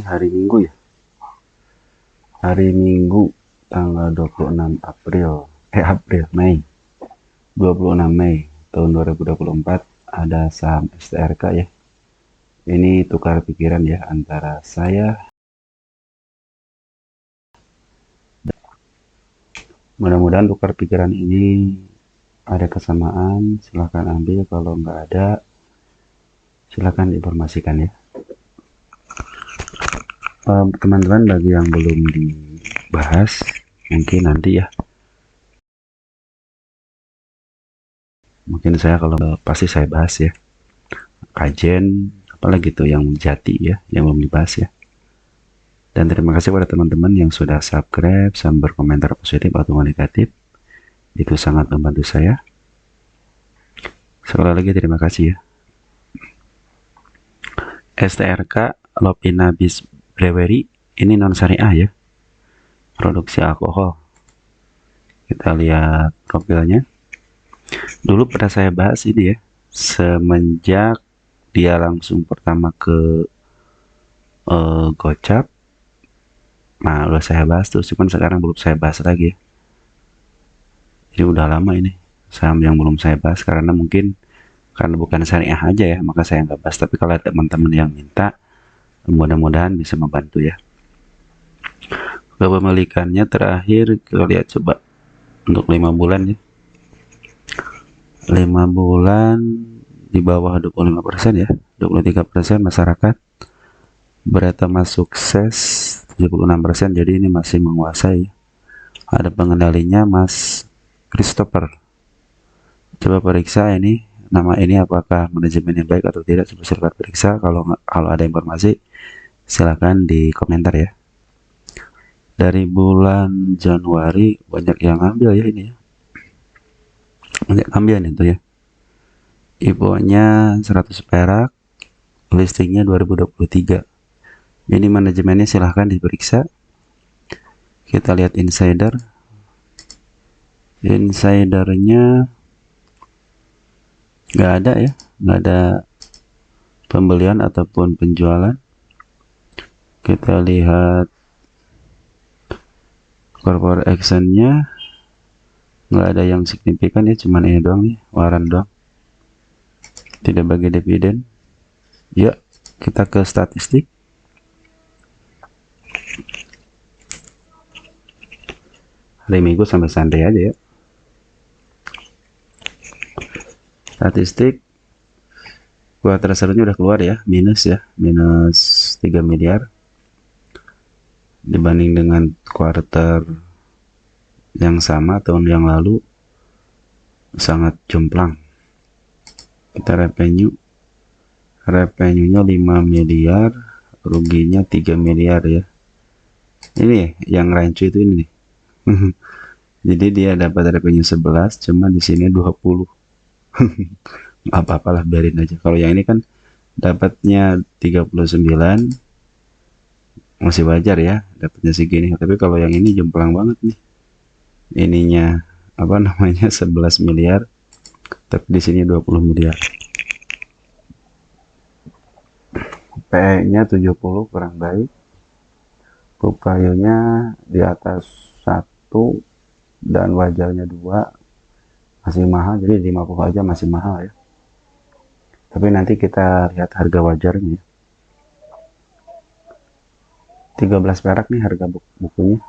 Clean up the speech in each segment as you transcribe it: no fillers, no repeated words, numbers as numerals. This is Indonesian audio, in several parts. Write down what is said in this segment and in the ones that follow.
Hari Minggu ya, hari Minggu tanggal 26 April, Mei, 26 Mei tahun 2024 ada saham STRK ya. Ini tukar pikiran ya antara saya. Mudah-mudahan tukar pikiran ini ada kesamaan, silahkan ambil, kalau nggak ada silahkan informasikan ya. Teman-teman, bagi yang belum dibahas mungkin nanti ya, mungkin saya kalau pasti saya bahas ya, kajen apalagi tuh yang jati ya, yang belum dibahas ya. Dan terima kasih pada teman-teman yang sudah subscribe dan berkomentar positif atau negatif, itu sangat membantu saya. Sekali lagi terima kasih ya. STRK Lopina Bis Brewery ini non syariah ya, produksi alkohol. Kita lihat profilnya. Dulu pernah saya bahas ini ya, semenjak dia langsung pertama ke gocap. Nah, udah saya bahas tuh, cuman sekarang belum saya bahas lagi ya. Jadi udah lama ini saham yang belum saya bahas, karena mungkin karena bukan syariah aja ya, maka saya nggak bahas. Tapi kalau teman-teman yang minta, mudah-mudahan bisa membantu ya. Kepemilikannya terakhir kita lihat coba untuk 5 bulan ya. 5 bulan di bawah 25% ya, 23% masyarakat. Beratama sukses 76%, jadi ini masih menguasai. Ada pengendalinya Mas Christopher. Coba periksa ini, nama ini apakah manajemennya baik atau tidak. Coba silahkan periksa. Kalau ada informasi silakan di komentar ya. Dari bulan Januari banyak yang ambil ya ini ya, banyak ambil itu ya. IPO-nya 100 perak, listingnya 2023. Ini manajemennya silahkan diperiksa. Kita lihat insidernya nggak ada ya, nggak ada pembelian ataupun penjualan. Kita lihat corporate actionnya nggak ada yang signifikan ya, cuman ini doang nih, waran doang, tidak bagi dividen ya. Kita ke statistik. Hari Minggu sampai santai aja ya. Statistik kuartal selanjutnya udah keluar ya, minus 3 miliar dibanding dengan kuartal yang sama tahun yang lalu, sangat jomplang. Kita revenue-nya 5 miliar, ruginya 3 miliar ya. Ini yang rancu itu ini nih. Jadi dia dapat revenue 11, cuma di sini 20. Apa-apalah, biarin aja. Kalau yang ini kan dapatnya 39, masih wajar ya dapatnya segini. Tapi kalau yang ini jomplang banget nih. Ininya apa namanya 11 miliar, tapi di sini 20 miliar. PE-nya 70, kurang baik. Book value-nya di atas 1 dan wajarnya 2, masih mahal. Jadi 50 aja masih mahal ya. Tapi nanti kita lihat harga wajarnya. 13 perak nih harga bukunya.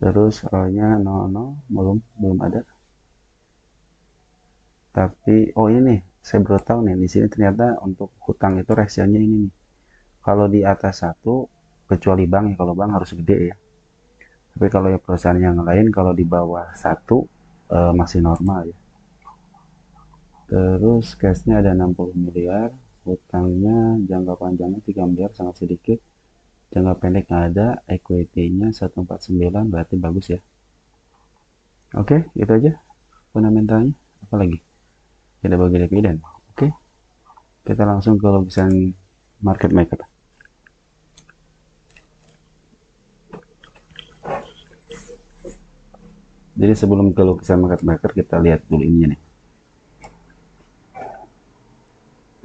Terus rollnya 00, belum ada. Tapi oh ini saya baru tahu nih, di sini ternyata untuk hutang itu rasionya ini nih. Kalau di atas 1, kecuali bank ya, kalau bank harus gede ya. Tapi kalau ya perusahaan yang lain, kalau di bawah 1 masih normal ya. Terus cashnya ada 60 miliar, hutangnya jangka panjangnya 3 miliar, sangat sedikit. Jangka pendek ada, equity-nya 149, berarti bagus ya. Oke, itu aja fundamentalnya. Apalagi tidak bagi dividen. Oke, kita langsung ke lukisan market maker. Jadi sebelum ke lukisan market maker, kita lihat dulu ininya nih.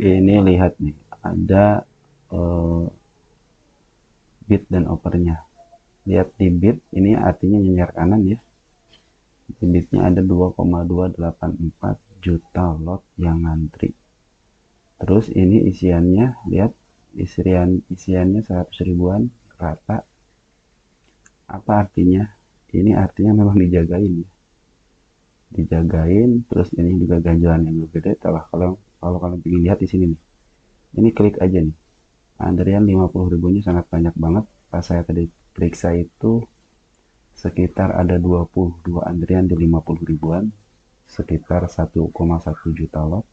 Ini lihat nih, ada bid dan opernya. Lihat di bid ini artinya nyenyar kanan ya. Di bidnya ada 2,284 juta lot yang ngantri. Terus ini isiannya, lihat isiannya 100 ribuan rata. Apa artinya? Ini artinya memang dijagain ya. Dijagain, terus ini juga ganjalan yang berbeda. Kalau kalian ingin lihat di sini nih. Ini klik aja nih. Antrian 50 ribunya sangat banyak banget. Pas saya tadi periksa itu sekitar ada 22 antrian di 50 ribuan, sekitar 1,1 juta lot.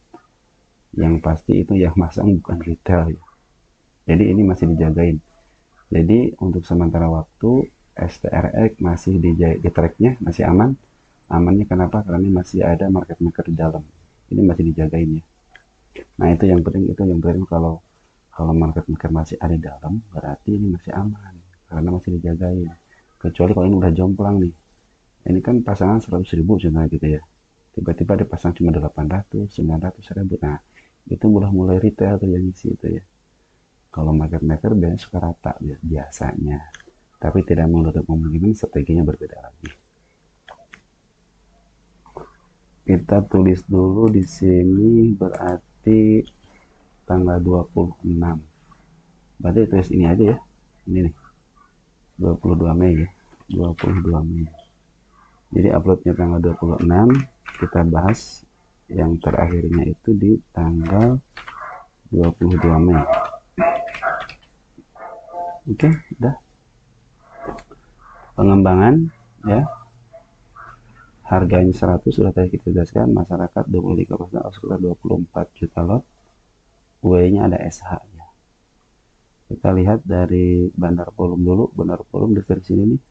Yang pasti itu yang masang bukan retail ya. Jadi ini masih dijagain. Jadi untuk sementara waktu STRX masih di tracknya masih aman. Amannya kenapa? Karena masih ada market maker di dalam. Ini masih dijagain ya. Nah itu yang penting kalau market maker masih ada di dalam, berarti ini masih aman karena masih dijagain. Kecuali kalau ini udah jomplang nih. Ini kan pasangan 100 ribu contohnya gitu ya. Tiba-tiba dia pasang cuma 800, 900 ribu. Nah itu udah mulai retail tuh yang isi itu ya. Kalau market maker biasanya suka rata biasanya. Tapi tidak menutup kemungkinan strateginya berbeda lagi. Kita tulis dulu di sini berarti tanggal 26. Berarti tulis ini aja ya. Ini nih. 22 Mei ya. 22 Mei. Jadi uploadnya tanggal 26, kita bahas yang terakhirnya itu di tanggal 22 Mei. Oke, udah. Pengembangan ya. Harganya 100 sudah tadi kita jelaskan, masyarakat 23% sekitar 24 juta lot. W-nya ada SH ya. Kita lihat dari Bandar Polum dulu. Bandar Polum dari sini nih.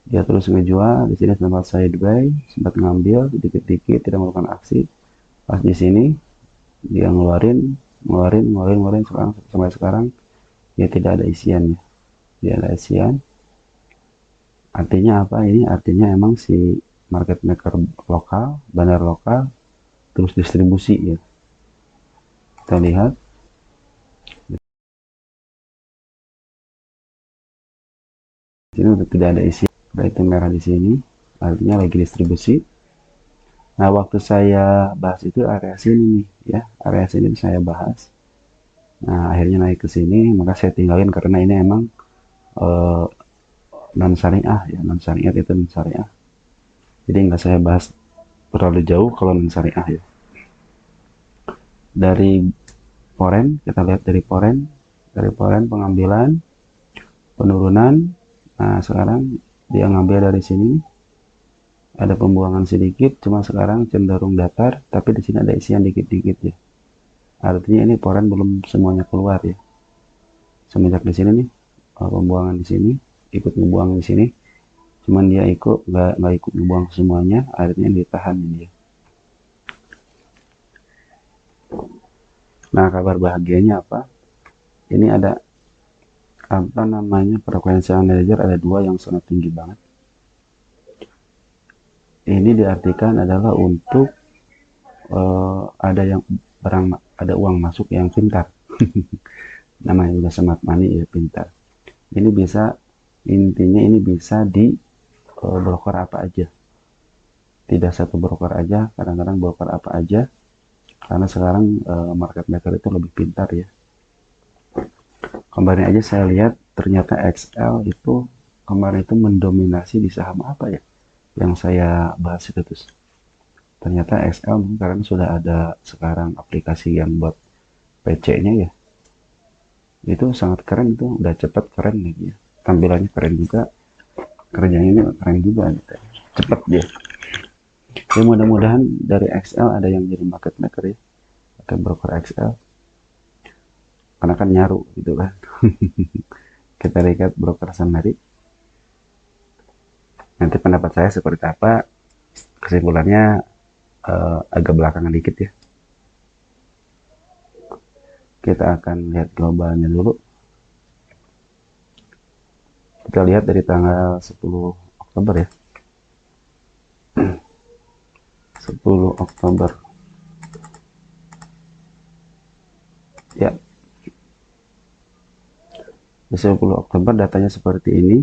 Dia terus ngejual, di sini sempat sideways, sempat ngambil dikit-dikit, tidak melakukan aksi. Pas di sini dia ngeluarin sekarang sampai sekarang dia tidak ada isian ya. Dia ada isian. Artinya apa ini? Artinya emang si market maker lokal, bandar lokal terus distribusi ya. Kita lihat di sini udah tidak ada isi, berarti merah di sini artinya lagi distribusi. Nah waktu saya bahas itu area sini nih ya, area sini saya bahas. Nah akhirnya naik ke sini, maka saya tinggalin karena ini emang eh, non syariah ya, non syariah itu non syariah. Jadi nggak saya bahas terlalu jauh kalau non syariah ya. Dari Poren, kita lihat dari Poren pengambilan, penurunan. Nah sekarang dia ngambil dari sini, ada pembuangan sedikit, cuma sekarang cenderung datar, tapi di sini ada isian dikit-dikit ya. Artinya ini Poren belum semuanya keluar ya. Semenjak di sini nih, pembuangan di sini, ikut membuang di sini, cuman dia nggak ikut membuang semuanya, artinya ditahan ini ya. Nah kabar bahagianya apa? Ini ada apa namanya, frekuensi manajer ada dua yang sangat tinggi banget. Ini diartikan adalah untuk ada uang masuk yang pintar. Namanya udah smart money ya, pintar. Ini bisa, intinya ini bisa di broker apa aja. Tidak satu broker aja, kadang-kadang broker apa aja. Karena sekarang market maker itu lebih pintar ya. Kemarin aja saya lihat ternyata XL itu kemarin itu mendominasi di saham apa ya yang saya bahas itu terus. Ternyata XL karena sudah ada sekarang aplikasi yang buat PC-nya ya. Itu sangat keren, itu udah cepet, keren lagi ya. Tampilannya keren juga, kerjanya keren juga gitu. Cepet dia. Ya mudah-mudahan dari XL ada yang jadi market maker ya, pakai broker XL. Karena kan nyaru gitu kan. Kita lihat broker Samari. Nanti pendapat saya seperti apa, kesimpulannya agak belakangan dikit ya. Kita akan lihat globalnya dulu. Kita lihat dari tanggal 10 Oktober ya. 10 Oktober. Ya. Di 10 Oktober datanya seperti ini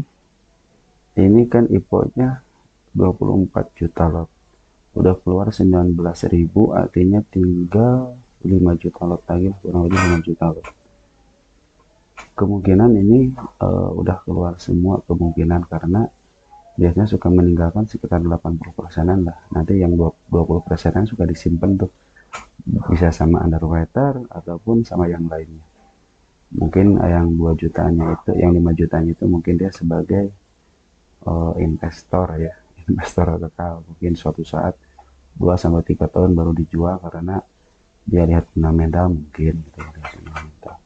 kan IPO-nya 24 juta lot, udah keluar 19.000, artinya tinggal 5 juta lot lagi, kurang lebih 5 juta lot. Kemungkinan ini udah keluar semua kemungkinan, karena biasanya suka meninggalkan sekitar 80%an lah. Nanti yang 20%an suka disimpan tuh, bisa sama underwriter ataupun sama yang lainnya. Mungkin yang 2 jutanya itu, yang 5 jutanya itu mungkin dia sebagai investor ya, investor kekal. Mungkin suatu saat 2 sampai 3 tahun baru dijual, karena dia lihat fundamental mungkin gitu ya, lihat fundamental.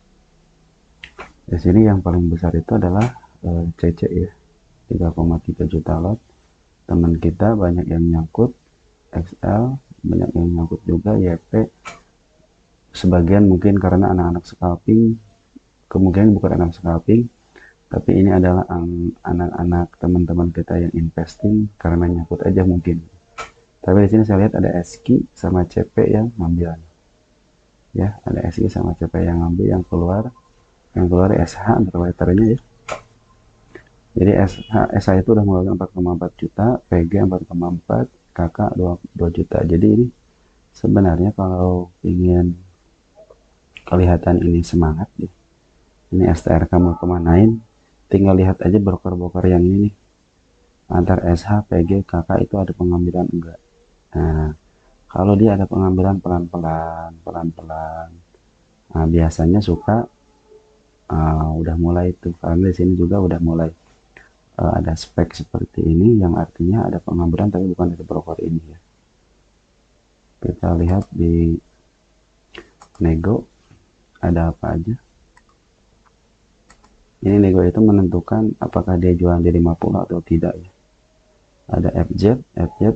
Di sini yang paling besar itu adalah CC ya, 3,3 juta lot. Teman kita banyak yang nyangkut, XL banyak yang nyangkut juga, YP sebagian mungkin karena anak-anak scalping, kemungkinan bukan anak scalping, tapi ini adalah anak-anak teman-teman kita yang investing karena nyangkut aja mungkin. Tapi di sini saya lihat ada SQ sama CP yang ngambil ya, ada SQ sama CP yang ngambil, yang keluar SH underwriternya ya. Jadi SH itu udah mengeluarkan 4,4 juta, PG 4,4, KK 2 juta. Jadi ini sebenarnya kalau ingin kelihatan ini semangat ya, ini STRK mau kemanain, tinggal lihat aja broker-broker yang ini nih, antar SH, PG, KK itu ada pengambilan enggak. Nah, kalau dia ada pengambilan pelan-pelan, nah, biasanya suka udah mulai tuh, karena di sini juga udah mulai ada spek seperti ini, yang artinya ada pengambilan tapi bukan dari broker ini ya. Kita lihat di nego ada apa aja. Ini nego itu menentukan apakah dia jualan di 50 atau tidak ya. Ada FZ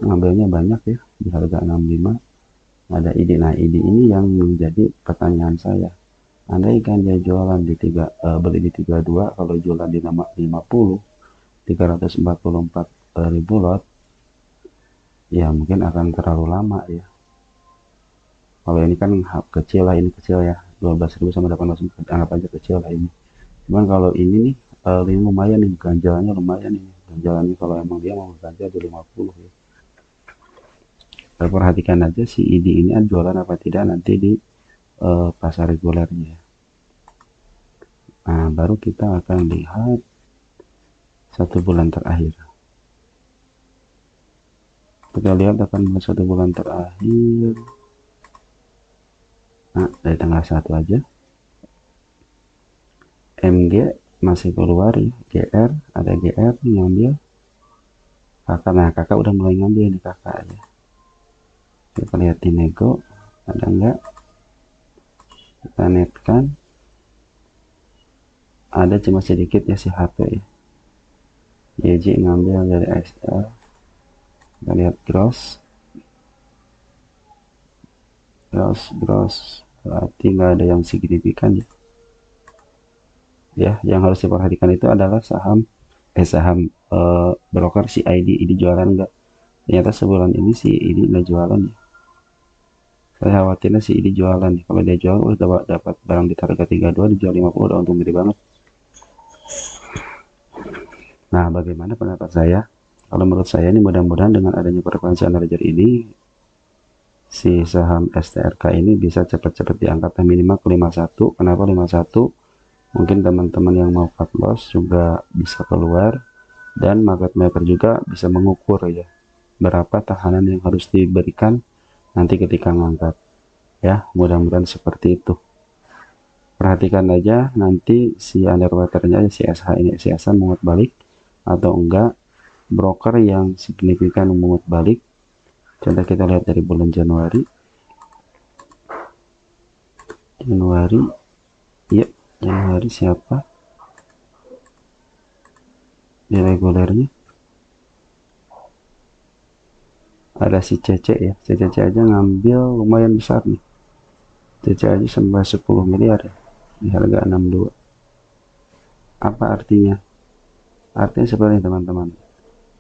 ngambilnya banyak ya, di harga 65. Ada ID, nah ID ini yang menjadi pertanyaan saya. Andai kan dia jualan di beli di 32, kalau jualan di 50, 344.000 lot, ya mungkin akan terlalu lama ya. Kalau ini kan kecil lah, ini kecil ya, 12.000 sama 18.000, anggap aja kecil lah ini. Cuman kalau ini nih, ini lumayan nih, ganjalannya lumayan nih, ganjalannya kalau emang dia mau ganjal di 50 ya. Perhatikan aja si ID ini jualan apa tidak nanti di pasar regulernya ya. Nah, baru kita akan lihat 1 bulan terakhir. Kita lihat akan 1 bulan terakhir. Nah, dari tanggal 1 aja. MG masih keluar ya, GR, ada GR ngambil. Kakak, nah kakak udah mulai ngambil nih kakak ya. Kita lihat di nego, ada enggak? Kita netkan. Ada cuma sedikit ya si HP ya. YJ ngambil dari XL. Kita lihat gross, berarti nggak ada yang signifikan ya. Ya, yang harus diperhatikan itu adalah saham broker si ID jualan enggak. Ternyata sebulan ini si ID nggak jualan ya. Saya khawatirnya si ID jualan nih. Kalau dia jual udah dapat barang di harga 32, dijual 50, udah untung gede banget. Nah, bagaimana pendapat saya? Kalau menurut saya ini mudah-mudahan dengan adanya frekuensi analyzer ini, si saham STRK ini bisa cepat-cepat diangkat minimal ke 51. Kenapa 51? Mungkin teman-teman yang mau cut loss juga bisa keluar, dan market maker juga bisa mengukur ya berapa tahanan yang harus diberikan nanti ketika ngangkat ya. Mudah-mudahan seperti itu. Perhatikan aja nanti si underwaternya si SH ini, si SH menguat balik atau enggak, broker yang signifikan menguat balik. Contoh kita lihat dari bulan Januari ya, Januari siapa di regulernya, ada si CC ya, si CC aja ngambil lumayan besar nih, CC aja sampai 10 miliar ya, di harga 62. Apa artinya? Artinya sebenarnya teman-teman,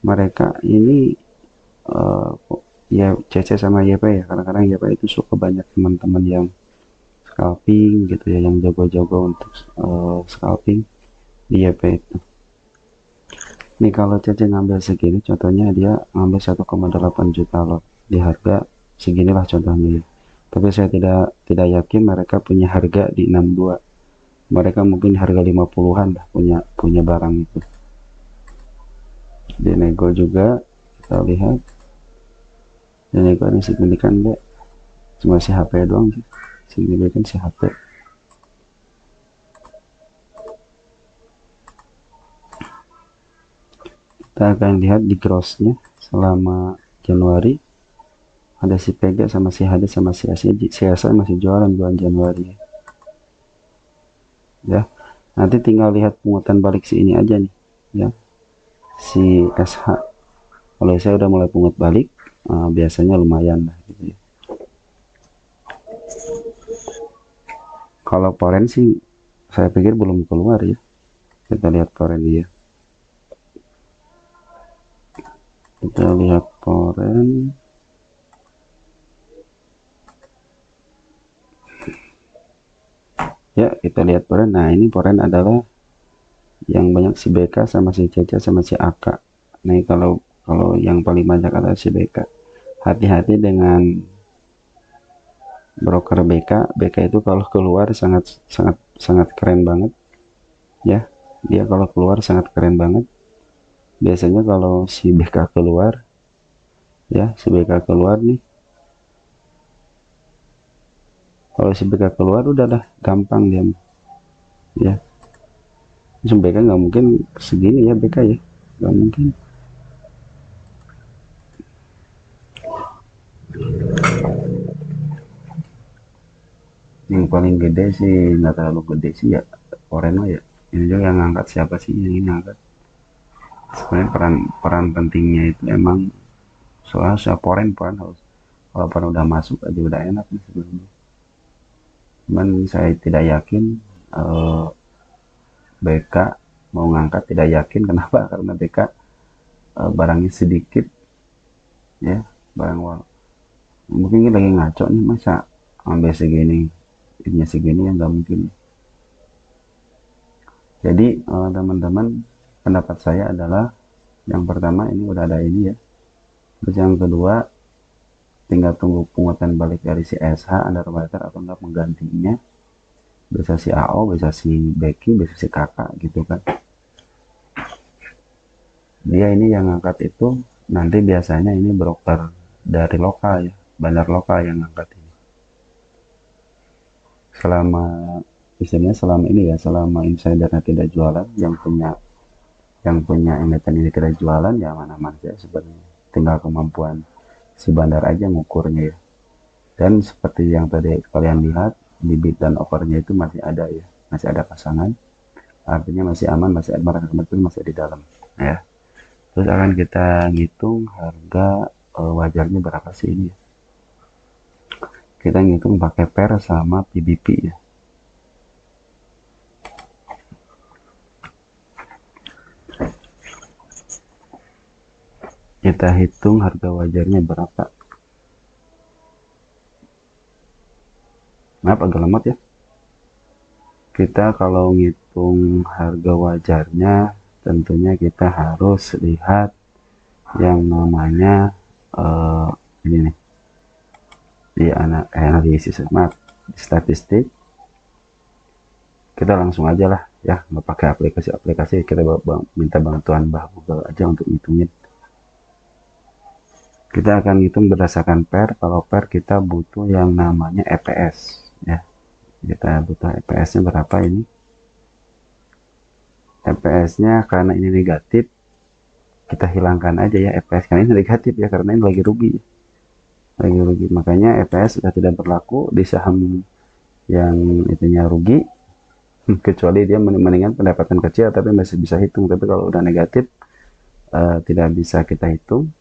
mereka ini ya CC sama YP ya, kadang-kadang YP itu suka banyak teman-teman yang scalping gitu ya, yang jago-jago untuk scalping. di YP itu. Nih kalau Cece ngambil segini, contohnya dia ngambil 1,8 juta lot di harga seginilah contohnya ya. Tapi saya tidak yakin mereka punya harga di 62. Mereka mungkin harga 50-an lah punya barang itu. Di nego juga kita lihat. Di nego ini signifikan deh. Cuma si HP doang sih. Signifikan si HP. Kita akan lihat di grossnya selama Januari. Ada si Pega sama si HD sama si CSI masih jualan bulan Januari ya. Nanti tinggal lihat pungutan balik si ini aja nih ya, si SH. Kalau saya udah mulai pungut balik, biasanya lumayan lah gitu ya. Kalau Poren sih saya pikir belum keluar ya. Kita lihat Poren dia. Kita lihat Poren. Ya, kita lihat Poren. Nah, ini Poren adalah yang banyak si BK sama si Caca sama si AK. Nah, kalau yang paling banyak adalah si BK. Hati-hati dengan broker BK. BK itu kalau keluar sangat sangat sangat keren banget ya. Dia kalau keluar sangat keren banget. Biasanya kalau si BK keluar ya, si BK keluar nih, kalau si BK keluar udahlah gampang dia ya. Terus BK nggak mungkin segini ya, BK ya nggak mungkin. Yang paling gede sih nggak terlalu gede sih ya Oreno ya. Ini juga yang ngangkat siapa sih yang ini ngangkat. Sebenarnya peran pentingnya itu emang soalnya Poren harus, kalau Poren udah masuk aja udah enak nih sebenarnya. Cuman saya tidak yakin BK mau ngangkat, tidak yakin. Kenapa? Karena BK barangnya sedikit ya, barang mungkin ini lagi ngaco nih, masa ambil segini ini segini ya, nggak mungkin. Jadi teman-teman, pendapat saya adalah yang pertama ini udah ada ini ya, terus yang kedua tinggal tunggu pungutan balik dari si SH underwriter atau enggak menggantinya, bisa si AO, bisa si Becky, bisa si kakak gitu kan. Dia ini yang ngangkat itu nanti biasanya ini broker dari lokal ya, bandar lokal yang ngangkat ini. Selama istilahnya selama ini ya, selama insidernya tidak jualan, yang punya emiten ini tidak jualan ya mana-mana ya sebenarnya. Tinggal kemampuan si bandar aja ngukurnya ya. Dan seperti yang tadi kalian lihat, di bid dan overnya itu masih ada ya, masih ada pasangan, artinya masih aman, masih ada market itu masih di dalam ya. Terus akan kita ngitung harga wajarnya berapa sih ini ya. Kita ngitung pakai pair sama PBP ya. Kita hitung harga wajarnya berapa. Maaf agak lemot ya. Kita kalau ngitung harga wajarnya tentunya kita harus lihat yang namanya ini nih, di analisis statistik. Kita langsung aja lah ya, nggak pakai aplikasi, kita minta bantuan Mbah Google aja untuk ngitungin. Kita akan hitung berdasarkan pair. Kalau pair kita butuh yang namanya EPS ya. Kita butuh EPS-nya berapa ini? EPS-nya karena ini negatif, kita hilangkan aja ya EPS, karena ini negatif ya, karena ini lagi rugi. Makanya EPS sudah tidak berlaku di saham yang itunya rugi, kecuali dia mendingan pendapatan kecil tapi masih bisa hitung. Tapi kalau udah negatif tidak bisa kita hitung.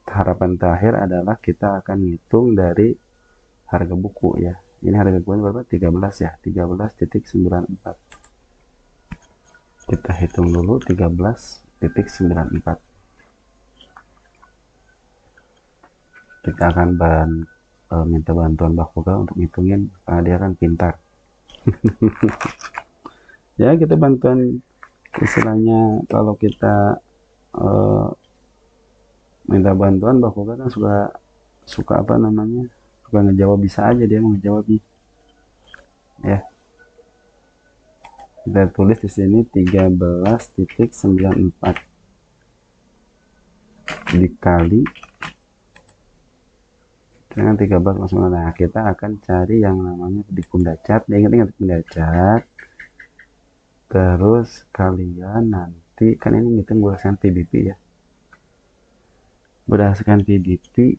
Harapan terakhir adalah kita akan hitung dari harga buku ya. Ini harga bukunya berapa? 13 ya, 13.94. Kita hitung dulu 13.94. Kita akan minta bantuan Mbak Google untuk ngitungin, karena dia kan pintar. Ya kita bantuan, istilahnya kalau kita eh, minta bantuan, Bapak kan suka suka apa namanya, suka ngejawab, bisa aja dia mau ngejawabnya ya. Kita tulis di sini 13,94 dikali dengan 13,9. Nah, kita akan cari yang namanya dikunda cat. Ingat-ingat dikunda cat. Terus kalian nanti kan ini ngitung berdasarkan PBP ya. Berdasarkan PBP,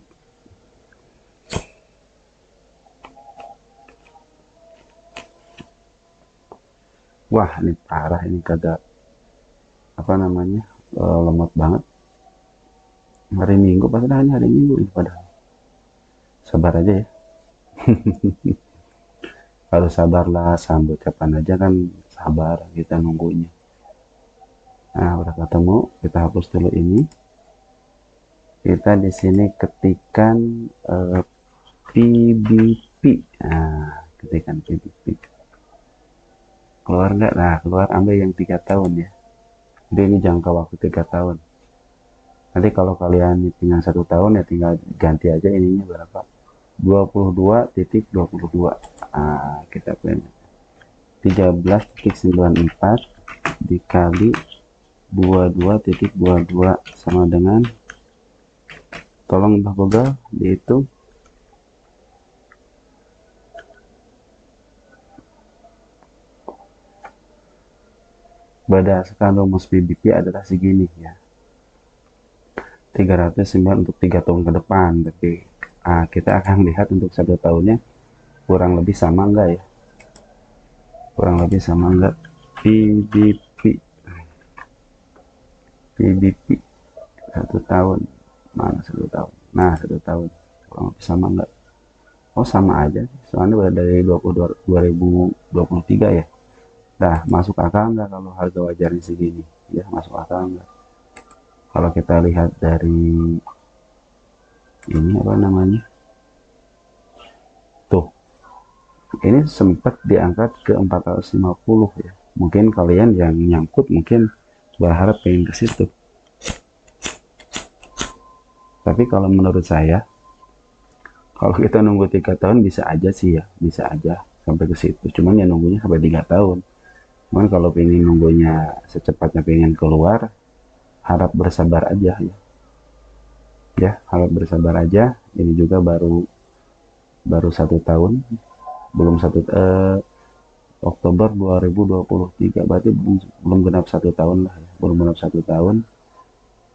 wah ini parah, ini kagak apa namanya, lemot banget. Hari Minggu padahal hanya hari Minggu ini, padahal sabar aja ya. Harus sabarlah, sambut kapan aja kan, sabar kita nunggunya. Nah udah ketemu, kita hapus dulu ini. Kita di sini ketikkan PBP. Nah ketikkan PBP, keluar nggak? Nah keluar, ambil yang 3 tahun ya. Jadi ini jangka waktu 3 tahun. Nanti kalau kalian tinggal 1 tahun ya tinggal ganti aja ininya berapa, 22,22. Nah, kita pilih 13,94 dikali 22,22 sama dengan, tolong Mbak Google dihitung. Berdasarkan rumus PBP adalah segini ya, 309 untuk 3 tahun ke depan. Tapi kita akan lihat untuk 1 tahunnya kurang lebih sama enggak ya, kurang lebih sama enggak. PBP 1 tahun, mana 1 tahun, nah 1 tahun kurang lebih sama enggak. Oh sama aja, soalnya udah dari 2023 ya. Nah masuk akal enggak kalau harga wajarnya segini ya, masuk akal enggak. Kalau kita lihat dari ini apa namanya tuh, ini sempat diangkat ke 450 ya. Mungkin kalian yang nyangkut mungkin berharap pengen ke situ. Tapi kalau menurut saya, kalau kita nunggu 3 tahun bisa aja sih ya, bisa aja sampai ke situ. Cuman ya nunggunya sampai 3 tahun. Cuman kalau pengen nunggunya secepatnya pengen keluar, harap bersabar aja ya. Ya, harap bersabar aja. Ini juga baru baru 1 tahun, belum Oktober 2023, berarti belum genap 1 tahun lah ya, belum genap 1 tahun.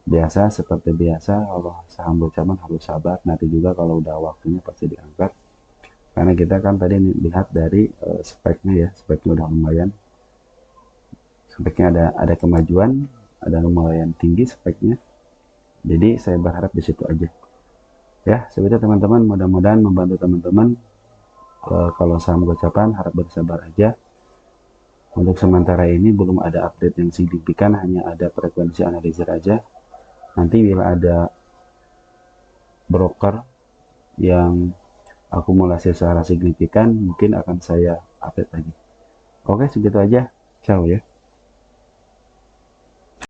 Biasa seperti biasa, kalau saham Bocaman harus sabar, nanti juga kalau udah waktunya pasti diangkat. Karena kita kan tadi lihat dari speknya ya, speknya udah lumayan, speknya ada kemajuan, ada lumayan tinggi speknya. Jadi saya berharap di situ aja ya. Sebenarnya teman-teman, mudah-mudahan membantu teman-teman. Kalau saham Gocapan harap bersabar aja. Untuk sementara ini belum ada update yang signifikan, hanya ada frekuensi analisis aja. Nanti bila ada broker yang akumulasi secara signifikan, mungkin akan saya update lagi. Oke, segitu aja. Ciao ya.